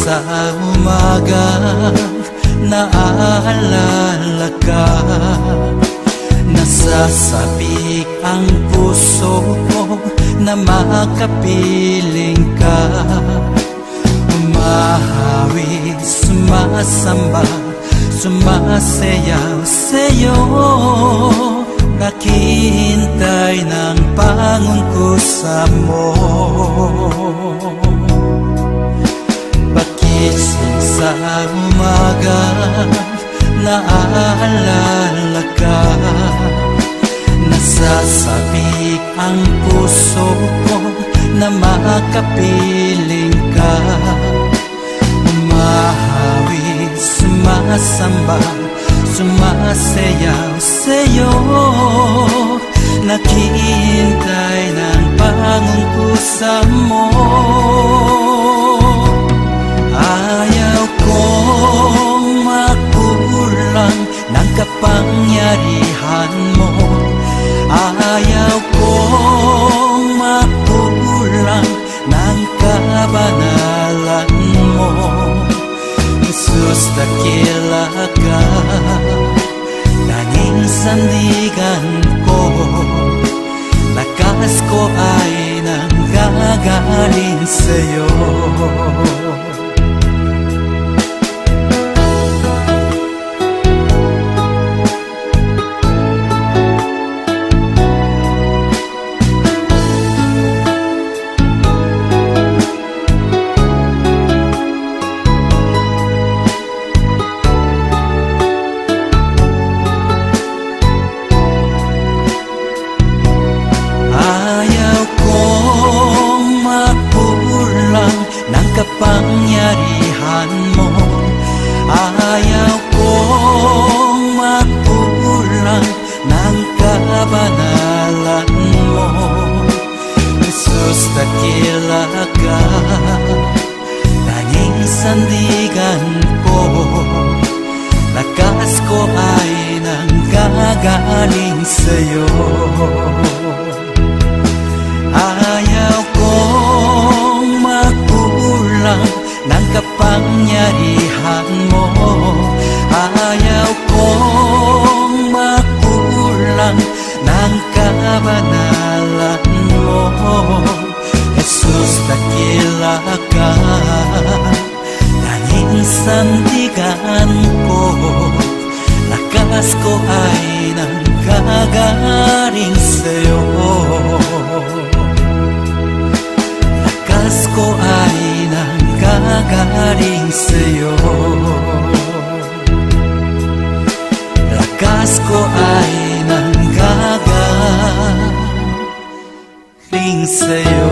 sa umaga naaalala ka. Nasasabik ang puso ko na makapiling ka. Umahawi, sumasamba, sumasayaw sa'yo. Naghihintay ng pangungkusa mo. Pagising sa umaga naaalala ka. Nasasabik ang puso ko na makapiling ka. Umahawi, sumasamba, sumasayaw sa'yo. Naghihintay ng pangungkusa mo. Ayaw kong makulang ng kapangyarihan mo. Ayaw kong makulang ng kabanalan mo. Jesus, dakila ka, tanging sandigan ko. Lakas ko ay nanggagaling sa'yo. Kapangyarihan mo. Ayaw kong makulang ng kabanalan mo. Jesus, dakila ka, tanging sandigan ko. Lakas ko ay nanggagaling sa'yo. Ayaw kong makulang ng kapangyarihan mo. Ayaw kong makulang ng kabanalan mo. Jesus, dakila ka, tanging sandigan ko. Lakas ko ay nanggagaling sa'yo. Lakas ko ay nanggagaling sa'yo. Lakas ko ay nanggagaling sa'yo.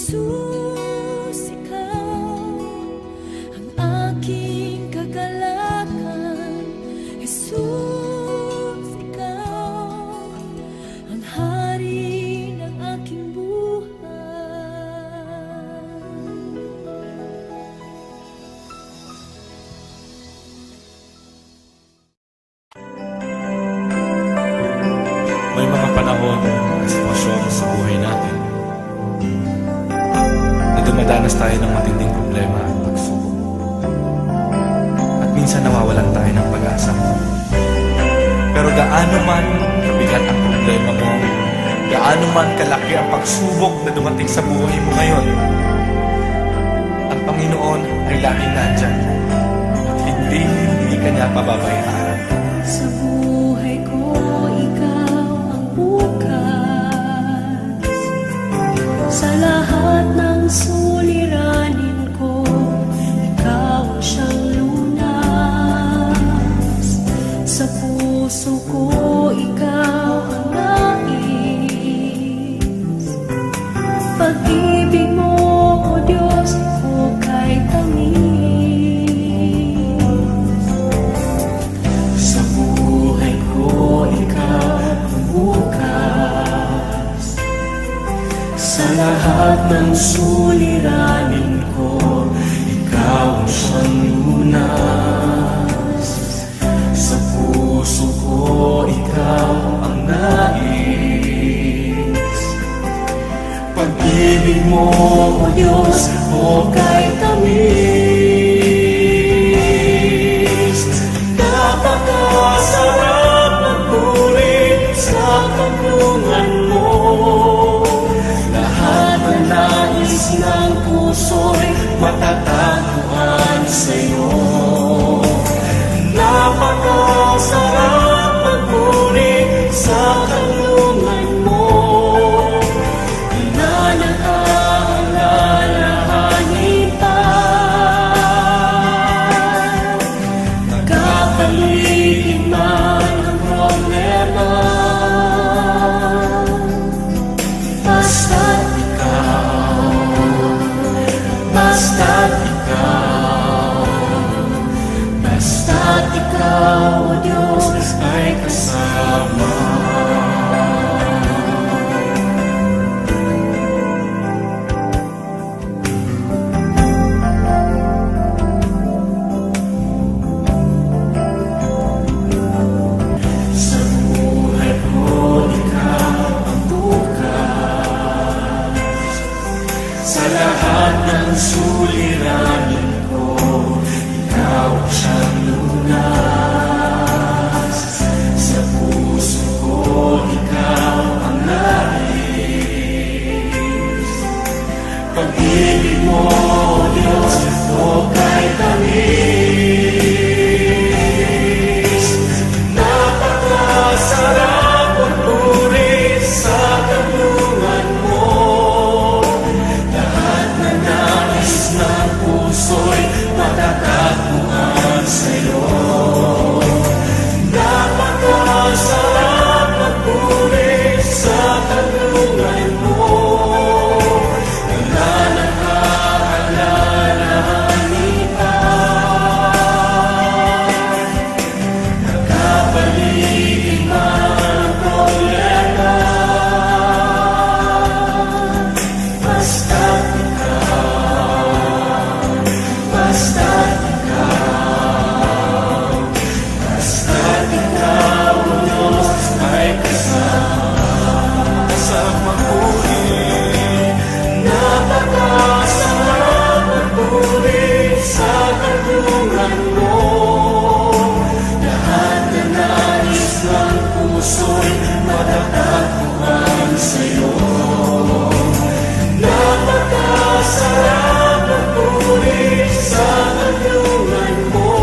Jesus, ikaw ang aking kagalakan. Jesus, ikaw ang hari ng aking buhay. May mga panahon at sitwasyon sa buhay natin na dumadanas tayo ng matinding problema at pagsubok. At minsan nawawalan tayo ng pag-asa. Pero gaano man kabigat ang problema mo, gaano man kalaki ang pagsubok na dumating sa buhay mo ngayon, ang Panginoon ay laging nandyan at hindi ka niya pababayaan. Sa buhay ko, ikaw ang bukas. Sa lahat ng suliranin ko, ikaw ang siyang lunas. Sa puso ko, ikaw ang nais. Pag-ibig mo, O Diyos, ko kay tamis. Sa buhay ko, ikaw ang bukas. Sa lahat ng suliranin ko, ikaw ang siyang lunas. Sa puso ko, ikaw ang nais. Pag-ibig mo, O Diyos, o kay tamis. Napakasarap magpuri sa kanlungan mo. Lahat ng nais ng puso'y matatagpuan sa'yo. Napakasarap magpuri sa kanlungan mo. Na nag-aalalahanin pa. Nagkapaligid man ang problema. Basta't ikaw, O Diyos, ay kasama. Sa buhay ko, ikaw ang bukas. Sa lahat ng suliranin ko, ikaw ang siyang lunas. Sa puso ko, ikaw ang nais. Pag-ibig mo, O Diyos, o kay tamis. Napakasarap magpuri sa kanlungan mo. Lahat na nais ng puso'y matatagpuan sa'yo. Napakasarap magpuri sa kanlungan mo. Na nag-aalalahanin ka. Nagkapaligid man ang problema. Basta't ikaw, O Diyos, ay kasama. Sa magpuri, napakasarap magpuri sa kanlungan mo. Lahat na nais ng puso'y matatagpuan sa'yo. Napakasarap magpuri sa kanlungan mo.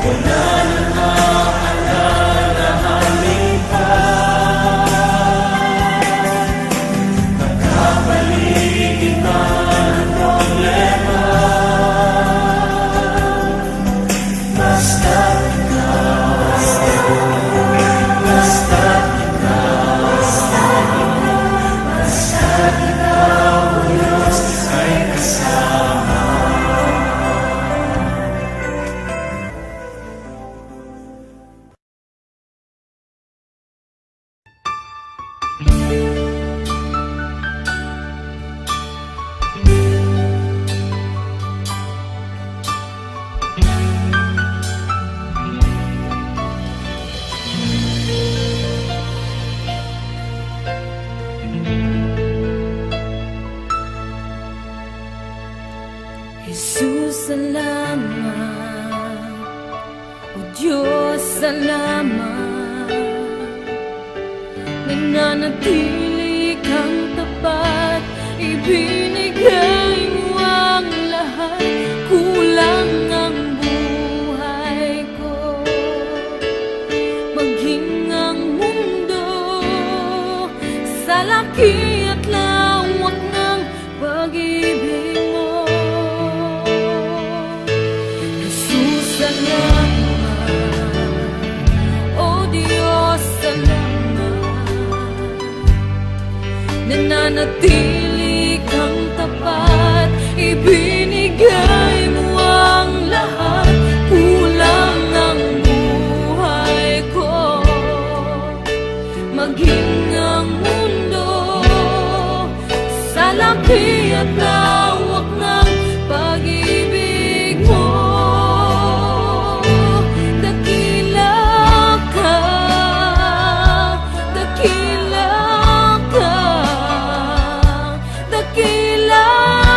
Wala nang aalalahanin pa. Nagkapaligid man ang problema. Jesus, salamat. O Diyos, salamat. Nananatili kang tapat, ibinigay mo ang lahat. Kulang ang buhay ko, maging ang mundo sa laki at lawak ng pag-ibig mo. Jesus, salamat. O Diyos, salamat. Nananatili kang tapat, ibinigay mo ang lahat. Kulang ang buhay ko, maging ang mundo sa laki at lawak ng pag-ibig mo. Dakila ka, dakila ka, dakila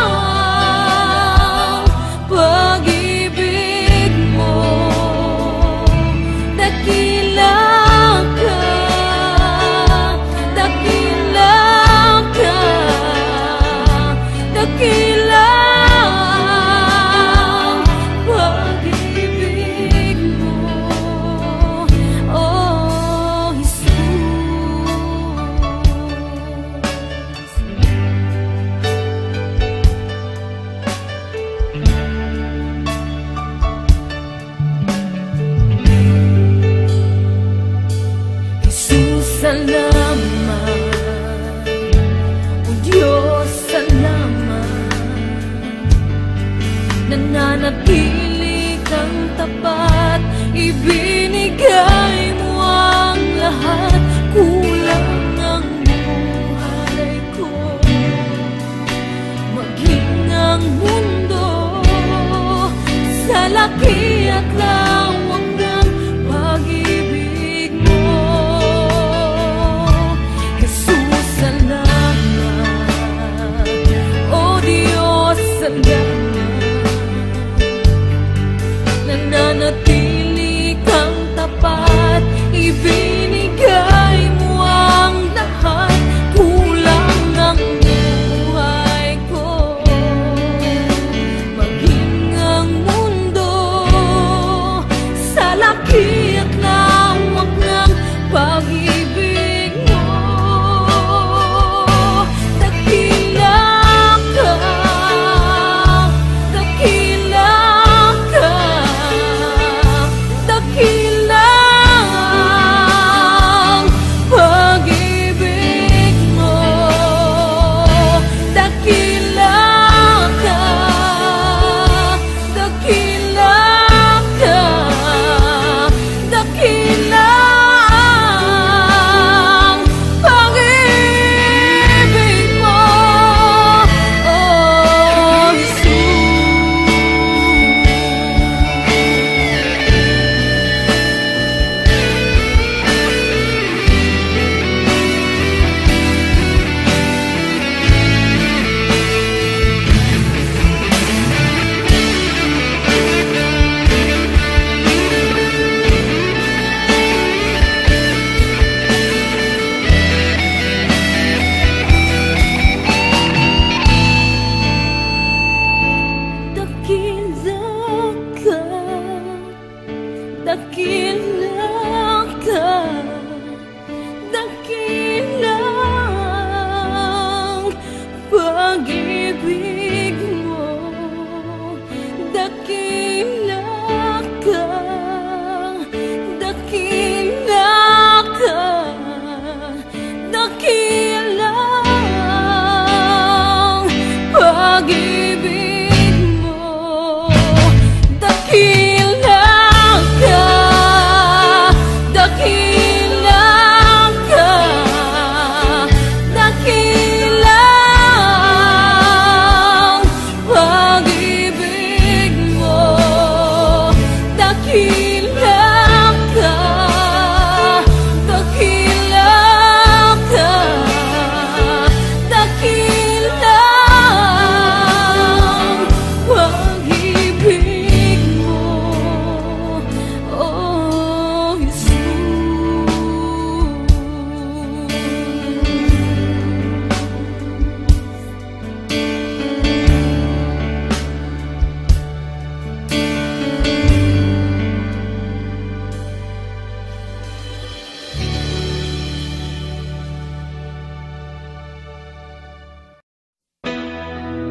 ang pag-ibig mo. Dakila ka, dakila ka, dakila ang pag-ibig mo. Oh, Jesus. Jesus, salamat. O Diyos, salamat. Nananatili kang tapat, ibinigay mo ang lahat. Kulang ang buhay ko, maging ang mundo sa laki at lawak ng pag-ibig mo. Jesus, salamat. O Diyos, salamat. Nananatili kang tapat, ibinigay mo ang lahat. Kulang ang buhay ko, maging ang mundo sa laki at lawak ng pag-ibig mo. Dakila ka, dakila ka, dakila ang pag-ibig mo. Dakila ka, dakila ka, dakila ang pag-ibig mo. Oh, dakila ka, dakila ka, dakila ang pag-ibig mo. Dakila ka, dakila ka, dakila ang pag-ibig mo. Dakila ka, dakila ka, dakila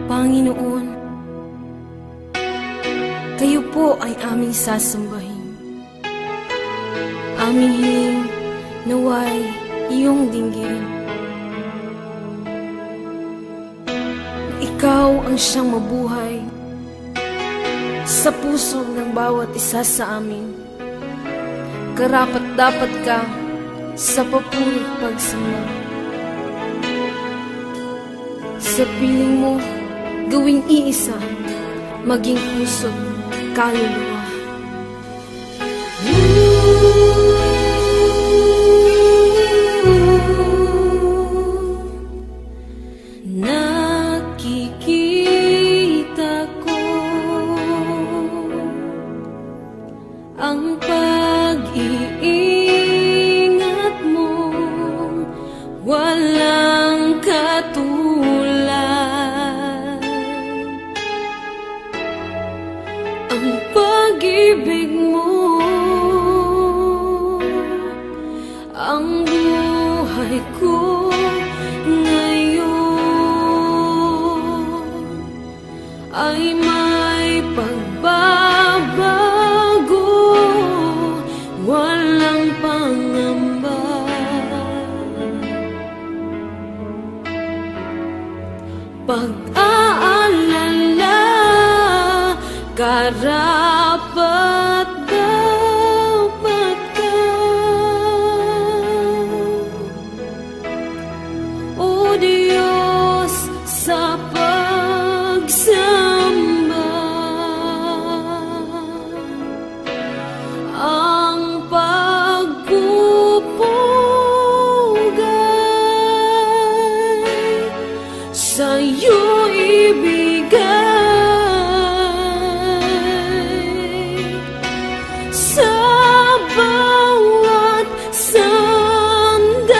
Panginoon, kayo po ay aming sasambahin. Aming hiling naway iyong dinggin. Ikaw ang siyang mabuhay sa puso ng bawat isa sa amin. Karapat-dapat ka sa papurit pagsamba. Sa piling mo, gawing iisa, maging puso't kaluluwa. Nakikita ko ang pag-iingat mo, walang katulad. Ang pag-ibig mo, ang buhay ko ngayon ay may pagbabago, walang pangamba. Pag-aalala, karapat-dapat ka. O Diyos, sa pagsamba, ang pagpupugay sa'yo ibigay. Sa bawat sandali,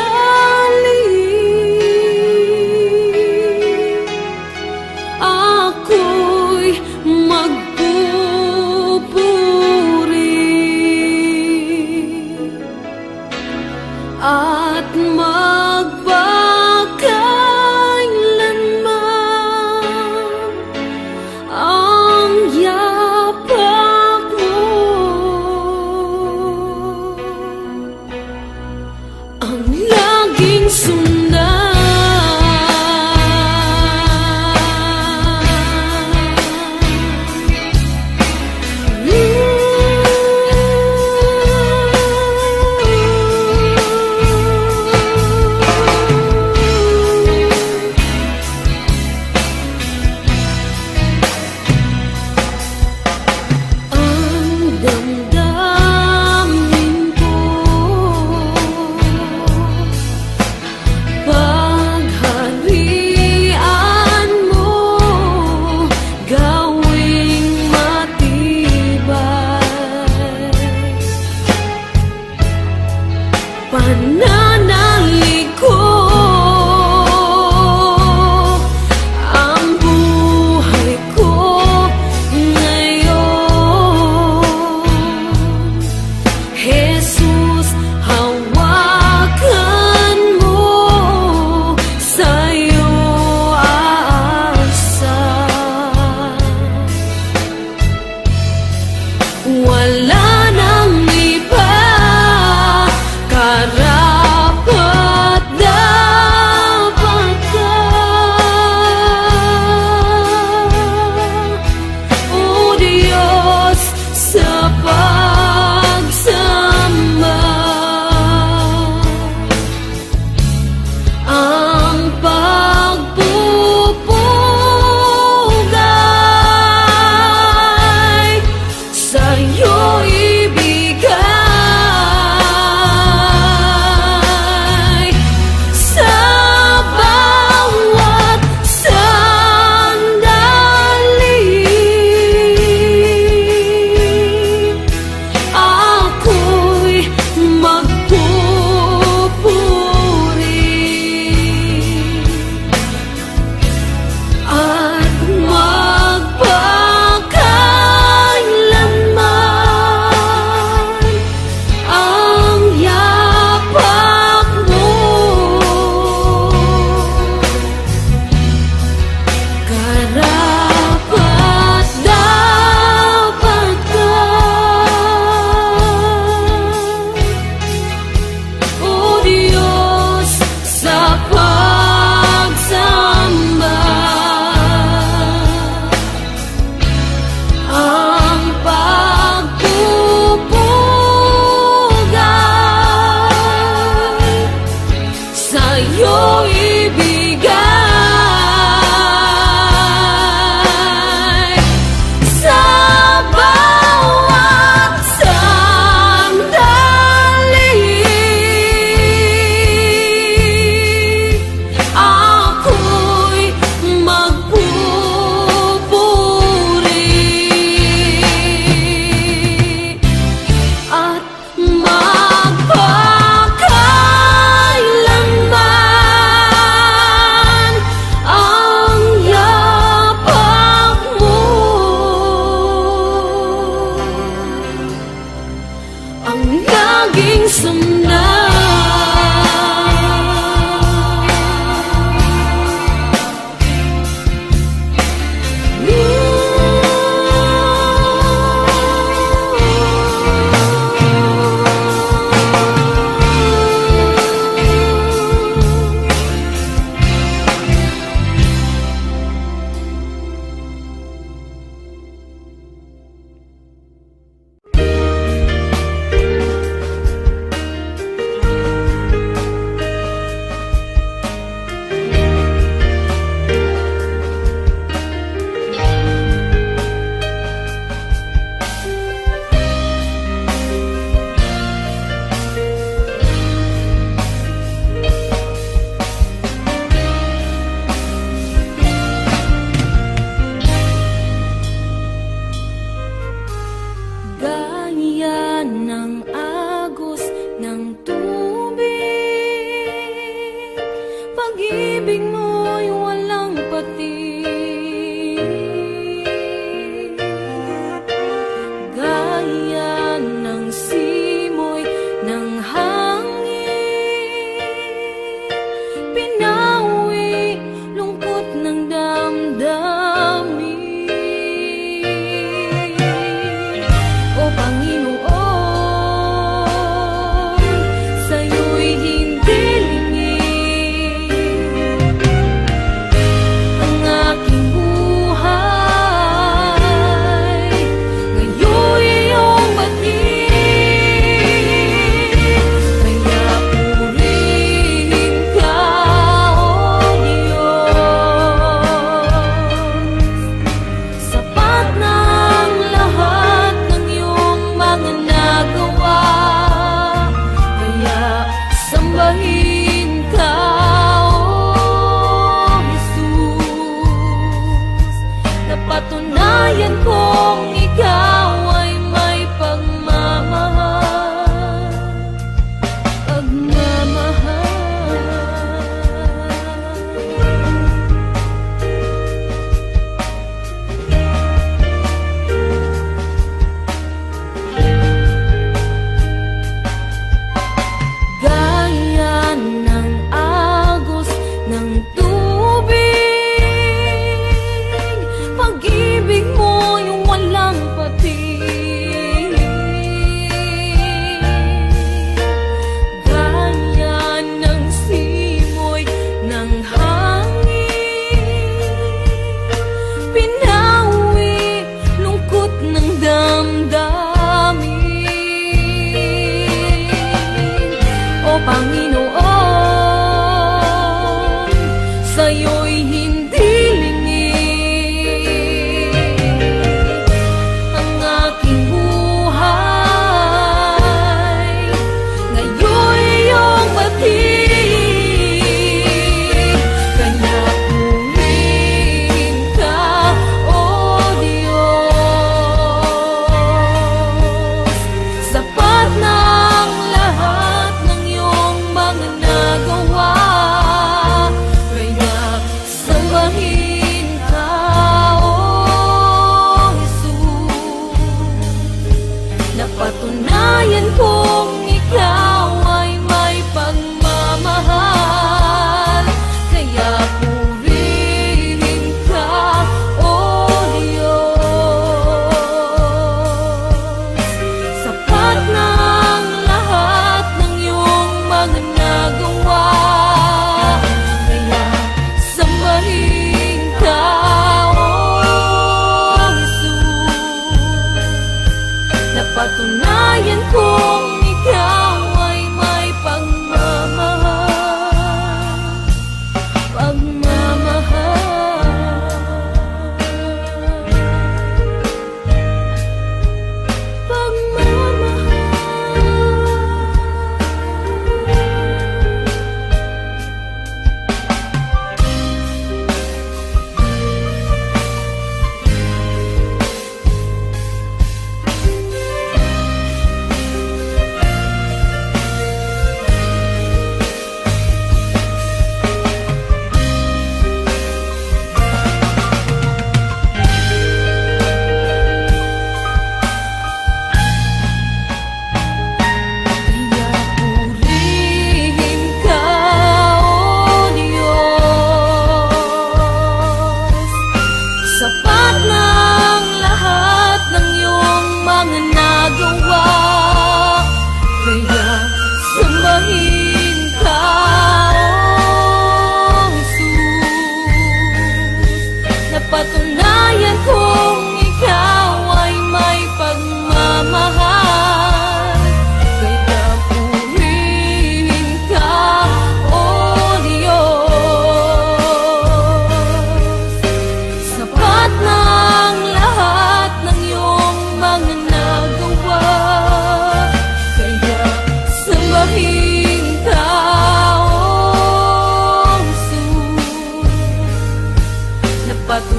ako'y magpupuri at magpakailanman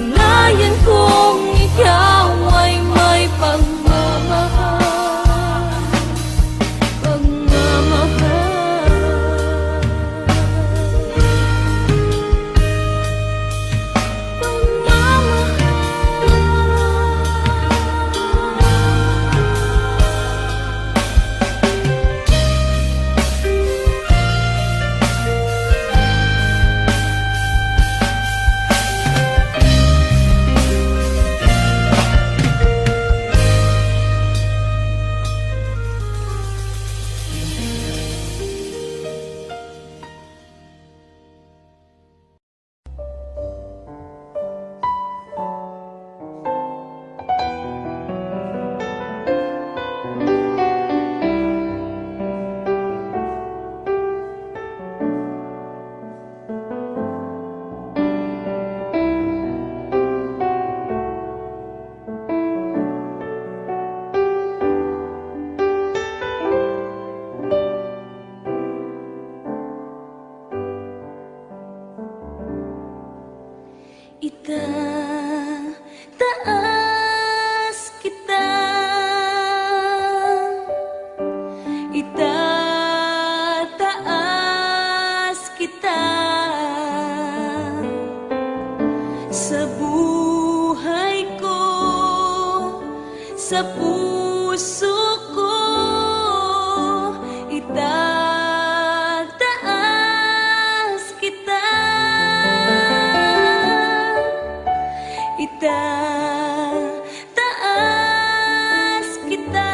Patunayan kong ikaw ay may pagmamahal. Itataas kita, itataas kita sa buhay ko, sa puso ko. Itataas kita, itataas kita,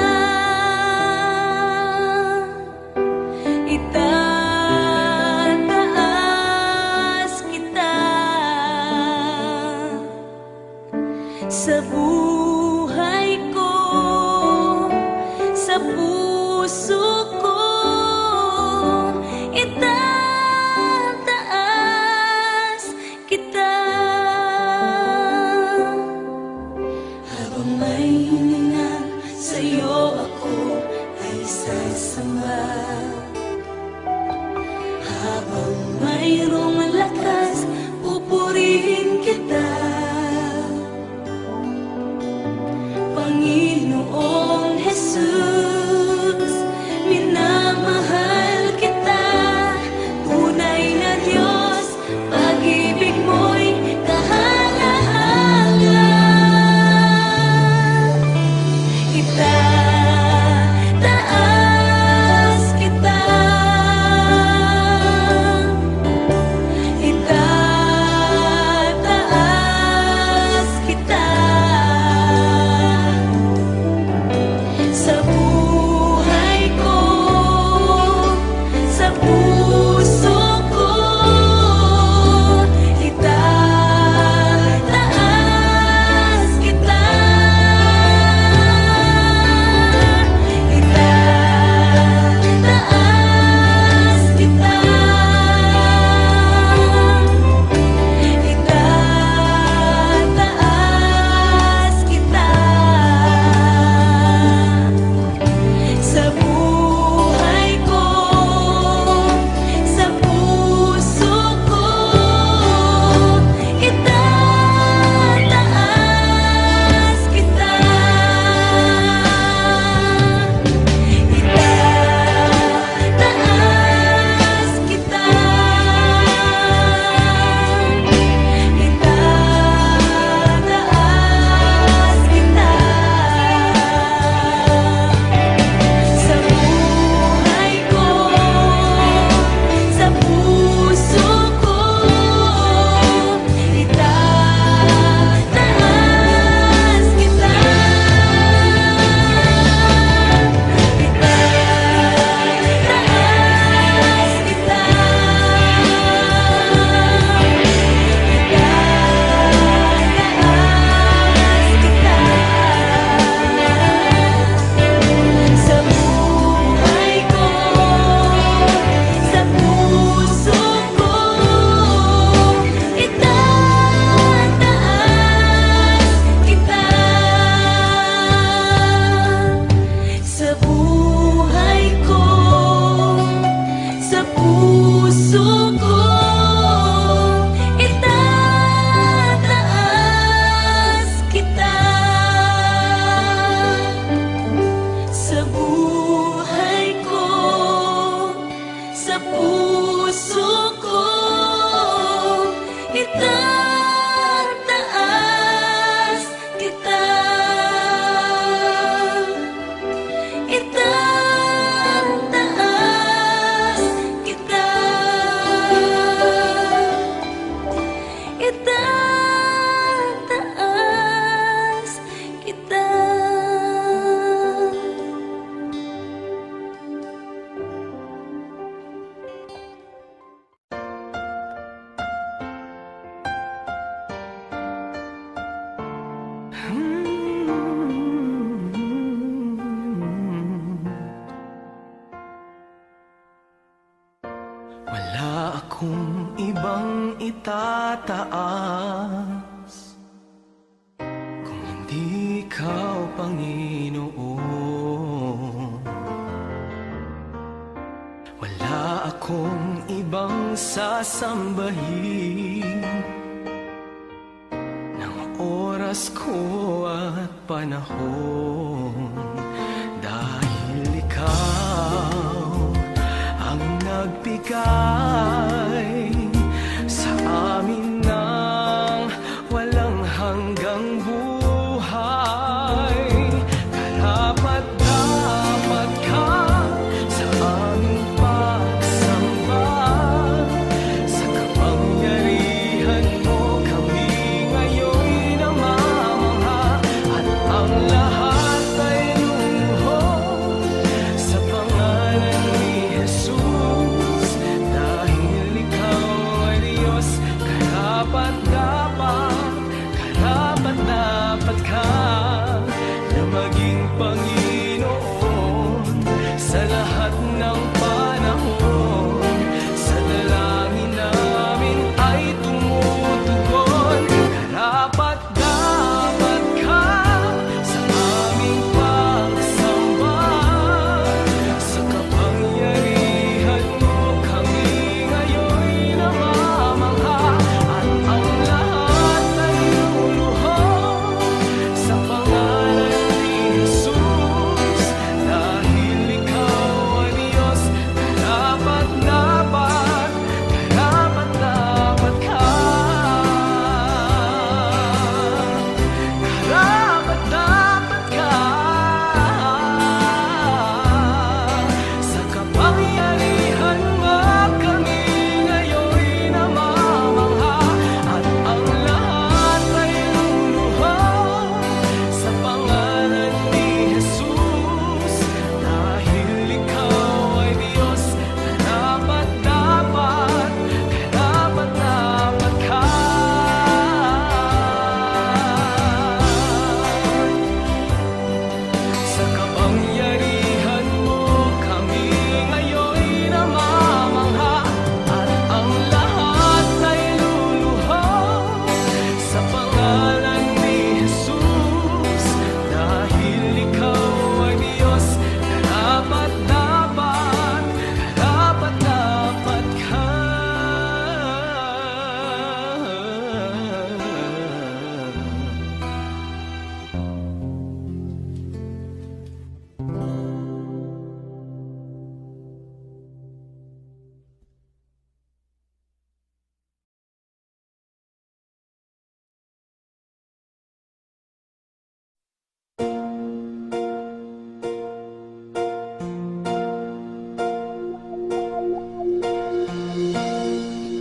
itataas kita sa buhay ko, sa puso ko. Itataas kita. Habang may hininga sa'yo ako ay sasamba. Habang mayroong lakas, pupurihin kita. Panginoong Jesus, itataas kung hindi ikaw, Panginoon. Wala akong ibang sasambahin ng oras ko at panahon, dahil ikaw ang nagbigay sa amin ng walang hanggang buhay. Karapat-dapat ka sa aming pagsamba, sa kapangyarihan mo kami ngayon'y namamangha, at ang lahat ay lumuhod sa pangalan ni Jesus, dahil ikaw ay Diyos. Karapat-dapat ka na maging Panginoon sa lahat ng panahon. Sa dalangin namin ay tumutugon. Karapat-dapat ka sa aming pagsamba, sa kapangyarihan mo kami ngayon'y namamangha, at ang lahat ay luluhod sa pangalan ni Jesus, dahil ikaw ay Diyos. Karapat-dapat ka. Karapat-dapat ka sa kapangyarihan mo kami ngayon'y namamangha, at ang lahat ay luluhod sa pangalan ni Jesus, dahil ikaw ay Diyos. Karapat-dapat ka. Sa kapangyarihan mo kami ngayon'y namamangha, at ang lahat ay luluhod sa pangalan ni Jesus, dahil ikaw ay Diyos. Karapat-dapat ka.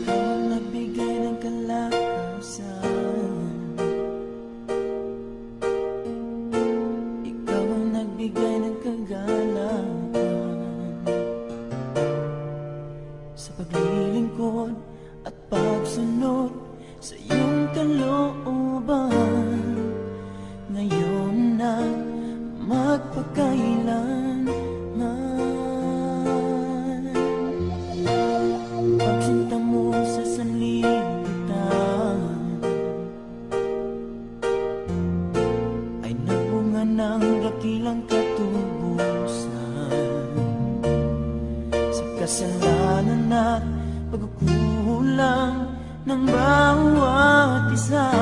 Ikaw ang nagbigay ng kalakasan, ikaw ang nagbigay ng kagalakan, sa paglilingkod at pagsunod sa iyong kalooban, ngayon at magpakailanman. Pagsinta mo sa sanlibutan ay nagbunga ng dakilang katubusan, sa kasalanan at pagkukulang ng bawat isa,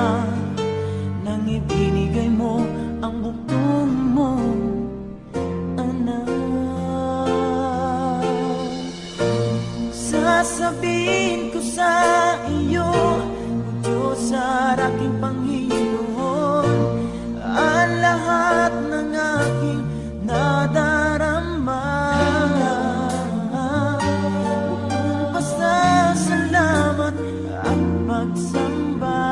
nang ibinigay mo ang bugtong mo, anak. Sasabihin ko sa iyo, O Diyos at aking Panginoon, ang lahat ng aking nadarama. Pasasalamat at pagsamba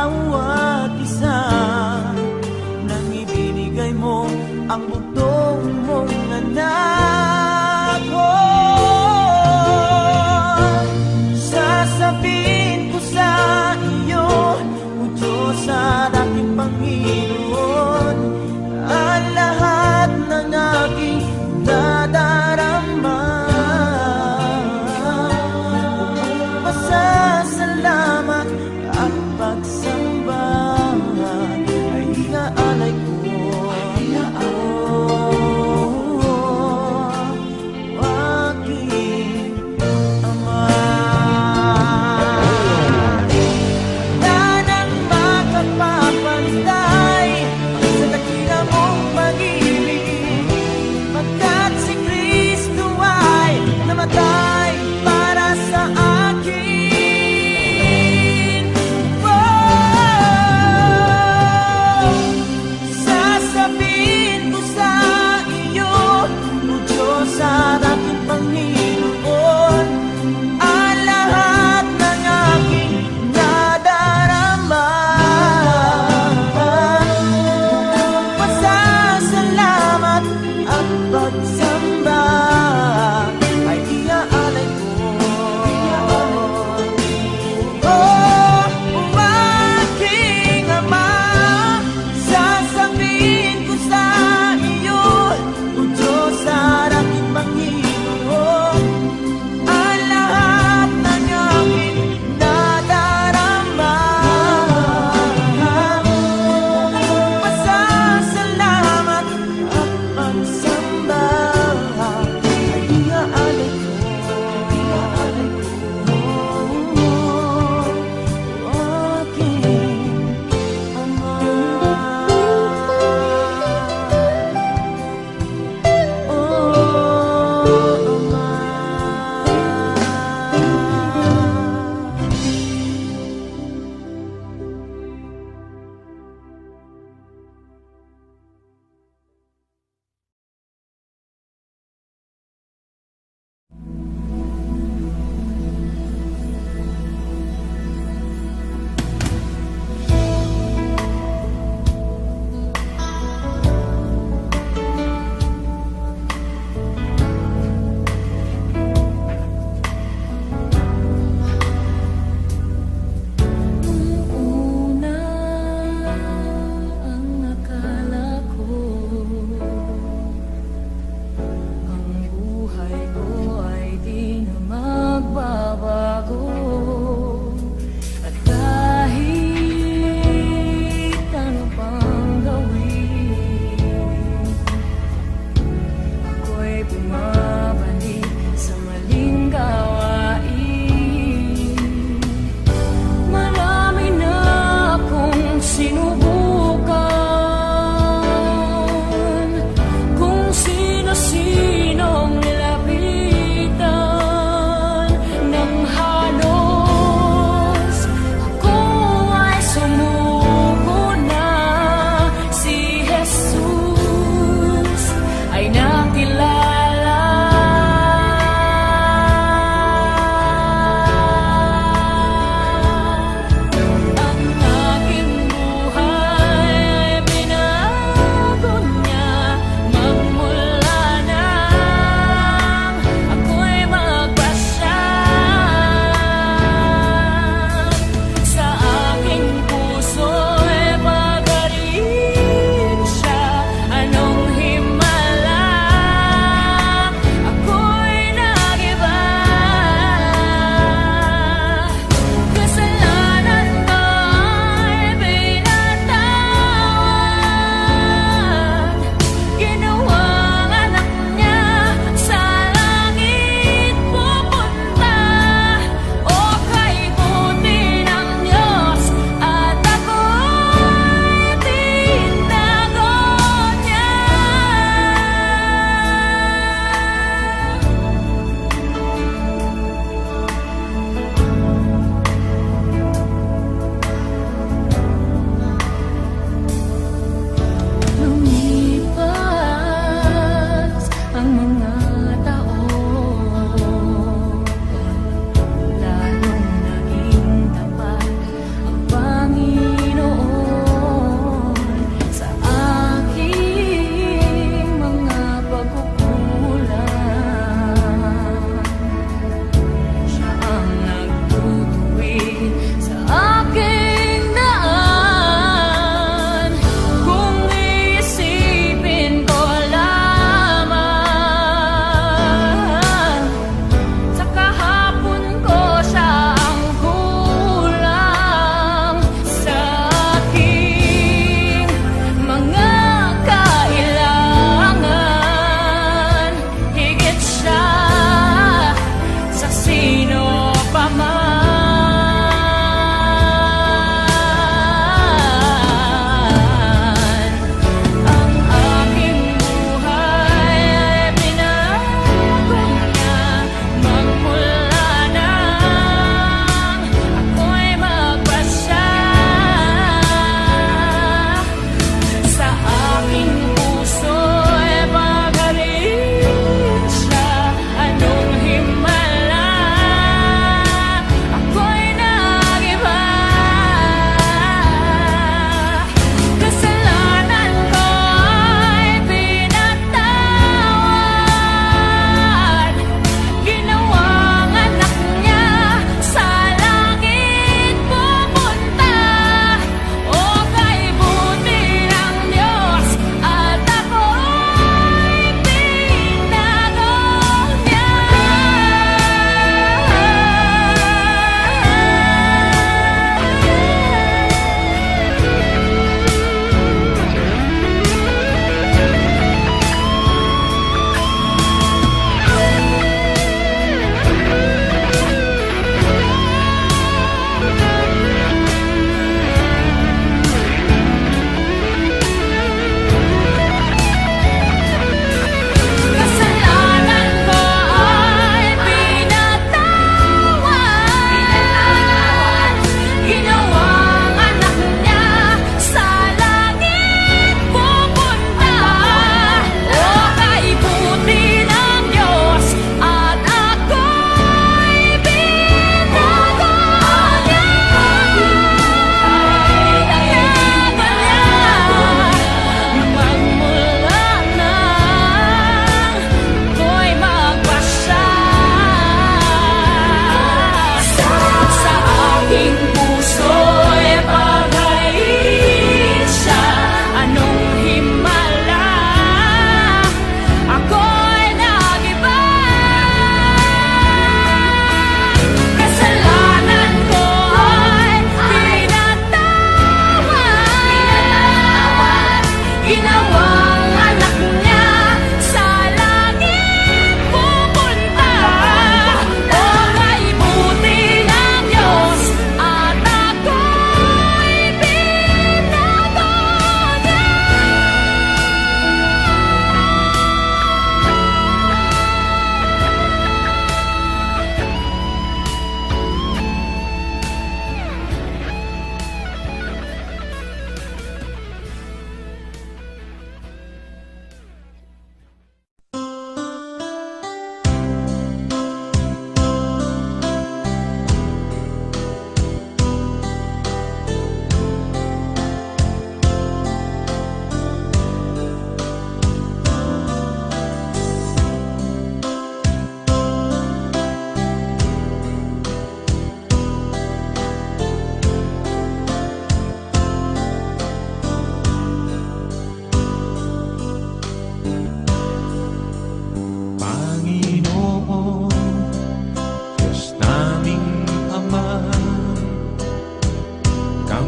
bawat isa nang ibinigay mo ang bugtong mong anak ko. Sasabihin ko sa iyo, O Diyos at aking Panginoon, ang lahat ng aking nadarama. Pasasalamat at pagsamba ay iaalay ko. Aking Ama. Wala nang makapapantay sa dakila mong pag-ibig, pagkat si Kristo ay namatay para sa akin. Oh,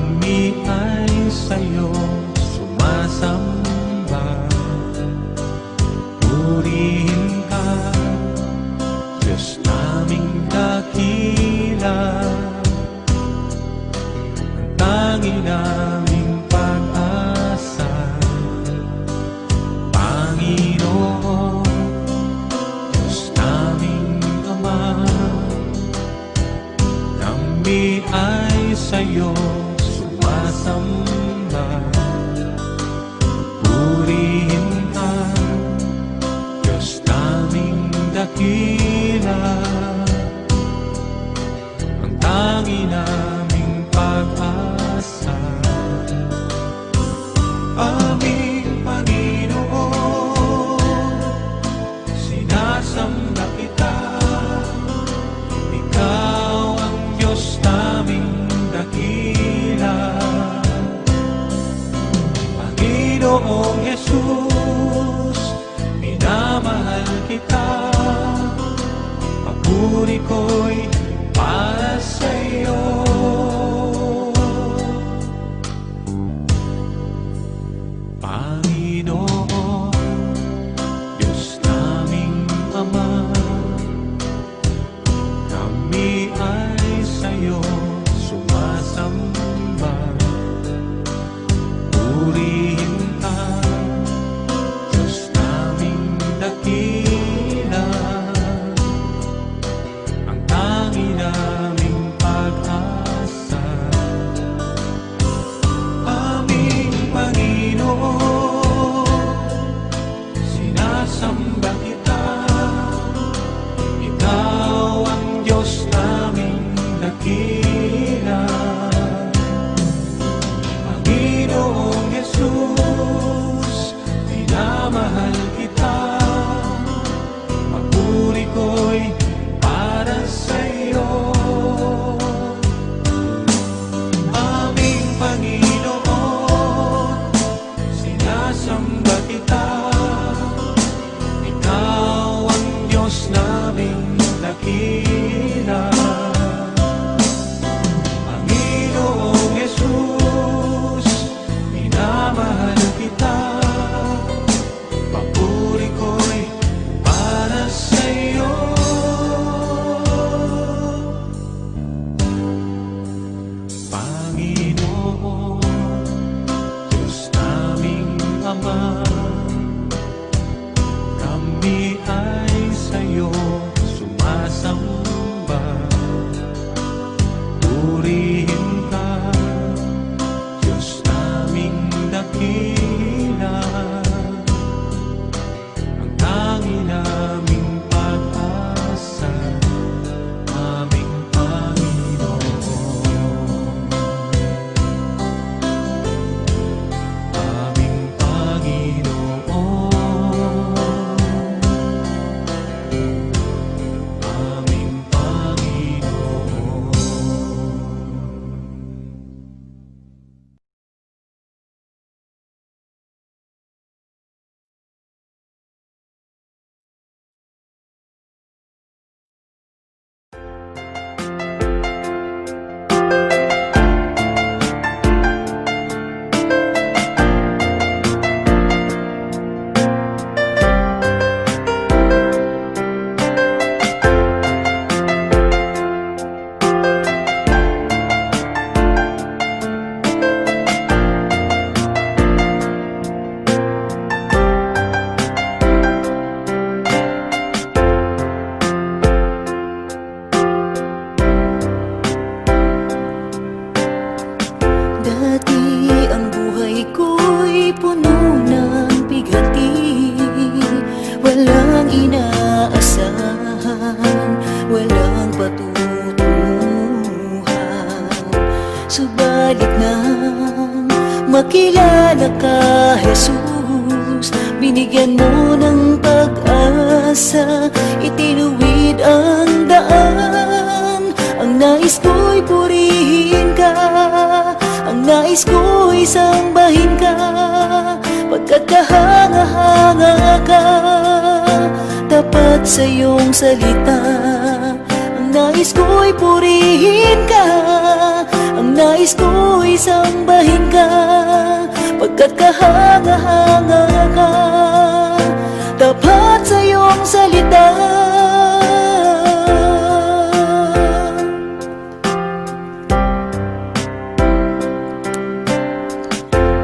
Kami ay sa'yo sumasamba. Purihin ka, Diyos naming dakila, ang tanging naming pag-asa. Panginoon, Diyos naming Ama, kami ay sa'yo sumasamba. Purihin ka, Diyos naming dakila, ang tanging naming pag-asa. Aming Panginoon, sinasamba kita. Ikaw ang Diyos naming dakila. Panginoong Jesus, minamahal kita. Papuri ko'y para sa'yo. Panginoon, Diyos naming Ama, kami ay sa'yo sumasamba. Purihin ka, Diyos naming dakila, ang tanging naming pag-asa. Aming Panginoon, sinasamba kita. Ikaw ang Diyos naming dakila. Panginoong Jesus, minamahal kita. Papuri ko'y para sa'yo. Aming Panginoon, sinasamba kita. Ikaw ang Diyos naming dakila. Panginoong Jesus, minamahal kita. Papuri ko'y para sa'yo. Panginoon, Diyos naming Ama, kami ay sa'yo sumasamba. Purihin ka, Diyos naming dakila, ang tanging naming pag-asa. Aming Panginoon, aming Panginoon, aming Panginoon. Subalit nang makilala ka, Jesus, binigyan mo ng pag-asa, itinuwid ang daan. Ang nais ko'y purihin ka, ang nais ko'y sambahin ka, pagkat kahanga-hanga ka, tapat sa iyong salita. Ang nais ko'y purihin ka, ang nais ko'y sambahin ka, pagkat kahanga-hanga ka, tapat sa iyong salita.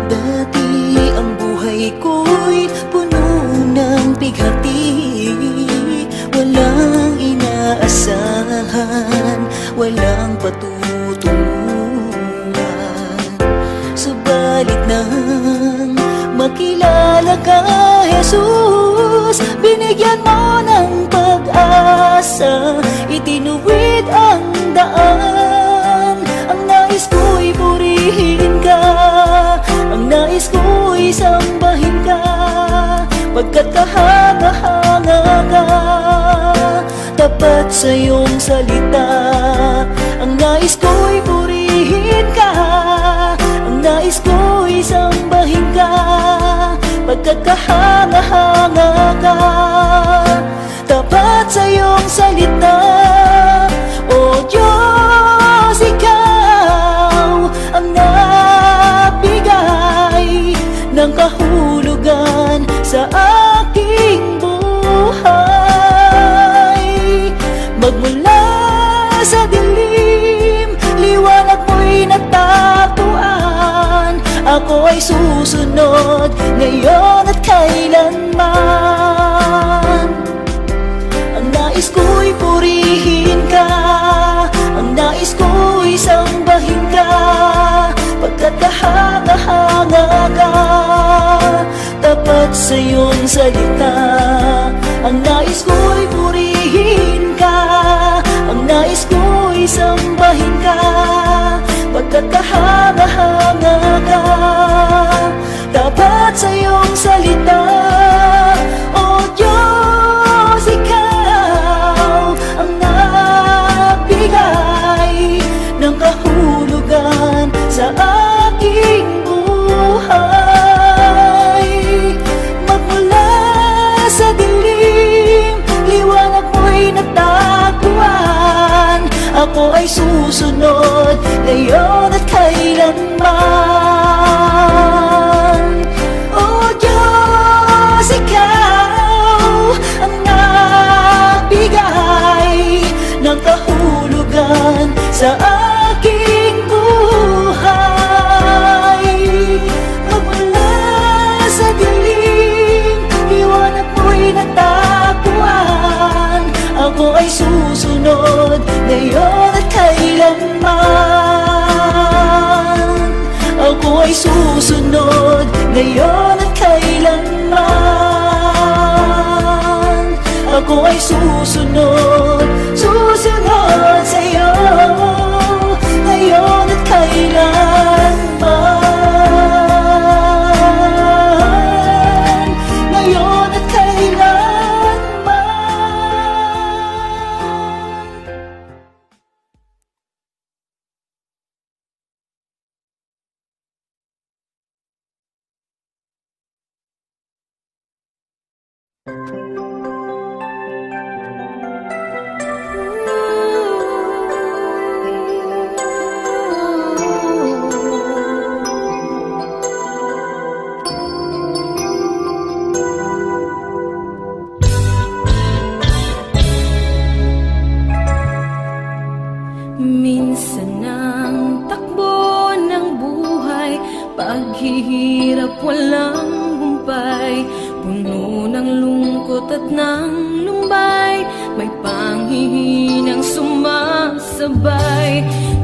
Dati ang buhay ko'y puno ng bighati, walang inaasahan, walang patutunguhan. Subalit nang makilala ka, Jesus, binigyan mo ng pag-asa, itinuwid ang daan. Ang nais ko'y purihin ka, ang nais ko'y sambahin ka, pagkat kahanga-hanga ka, tapat sa iyong salita. Ang nais ko'y purihin ka, ang nais ko'y sambahin ka, pagkat kahanga-hanga ka, tapat sa iyong salita. O Diyos, ikaw ang nagbigay ng kahulugan sa aking buhay. Magmula sa dilim, liwanag mo'y natagpuan. Ako ay susunod ngayon at kailanman. Ang nais ko'y purihin ka, ang nais ko'y sambahin ka, pagkat kahanga-hanga ka, tapat sa iyong salita. Ang nais ko'y purihin ka, ang nais ko'y sambahin ka, pagkat kahanga-hanga ka, tapat sa iyong salita. O Diyos, ikaw ang nagbigay ng kahulugan sa aking buhay. Magmula sa dilim, liwanag mo'y natagpuan. Ako ay susunod ngayon at kailanman. O Diyos, ikaw ang nagbigay ng kahulugan sa aking buhay. Magmula sa dilim, liwanag mo'y natagpuan. Ako ay susunod ngayon at kailanman. Ako ay susunod ngayon at kailanman. Ako ay susunod, susunod sa iyo ngayon at kailanman. Ngayon at kailanman. Minsan ang takbo ng buhay, paghihirap walang humpay, puno ng lungkot at ng lumbay, may panghihinang sumasabay.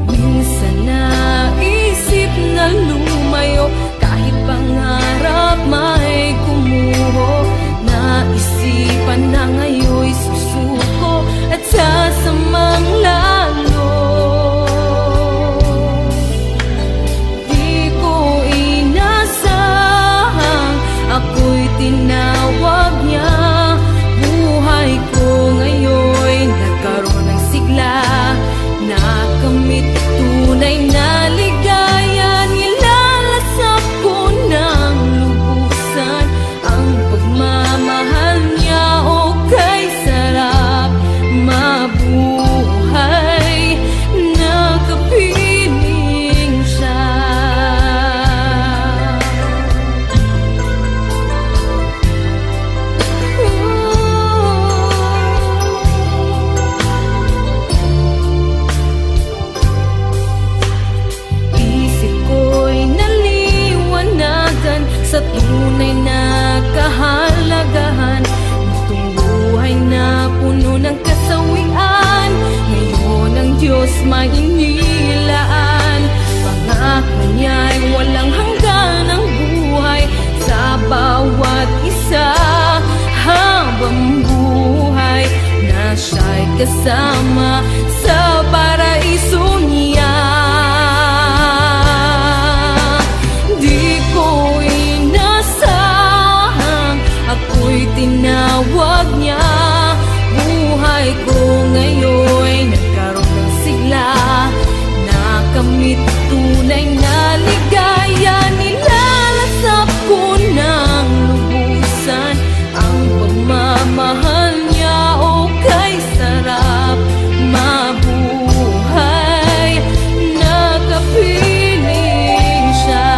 Minsan naisip na lumayo, kahit pangarap may kumuho, naisipan na ngayon'y susuko at sasamang lalo. Di ko inasahang ako'y tinawag niya. Buhay ko ngayon'y nagkaroon ng sigla, na kami sama sa paraiso niya. Di ko inasahang ako'y tinawag niya. Buhay ko ngayon nagkaroon ng sigla, nakamit tunay na ligaya. Nilalasap ko ng lubusan ang pagmamahal niya. O kay sarap mabuhay, nakapiling siya.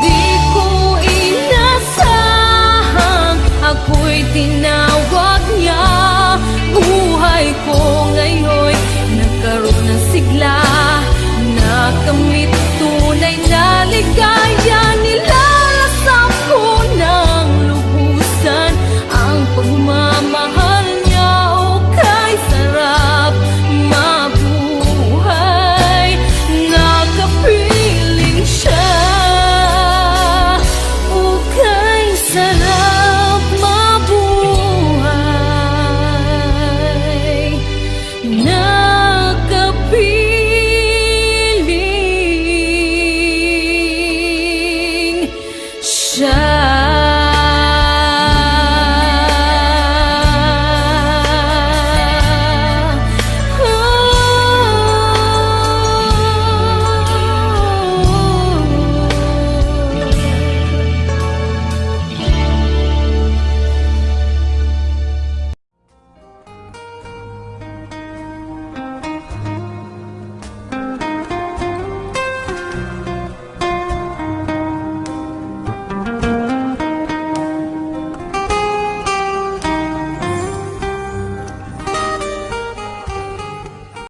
Di ko inasahang ako'y tinawag niya. Buhay ko ngayon nagkaroon ng sigla, nakamit tunay na ligaya. Nilalasap ko ng lubusan ang pagmamahal niya. O kay sarap mabuhay, nakapiling siya. O kay sarap mabuhay, nakapiling siya.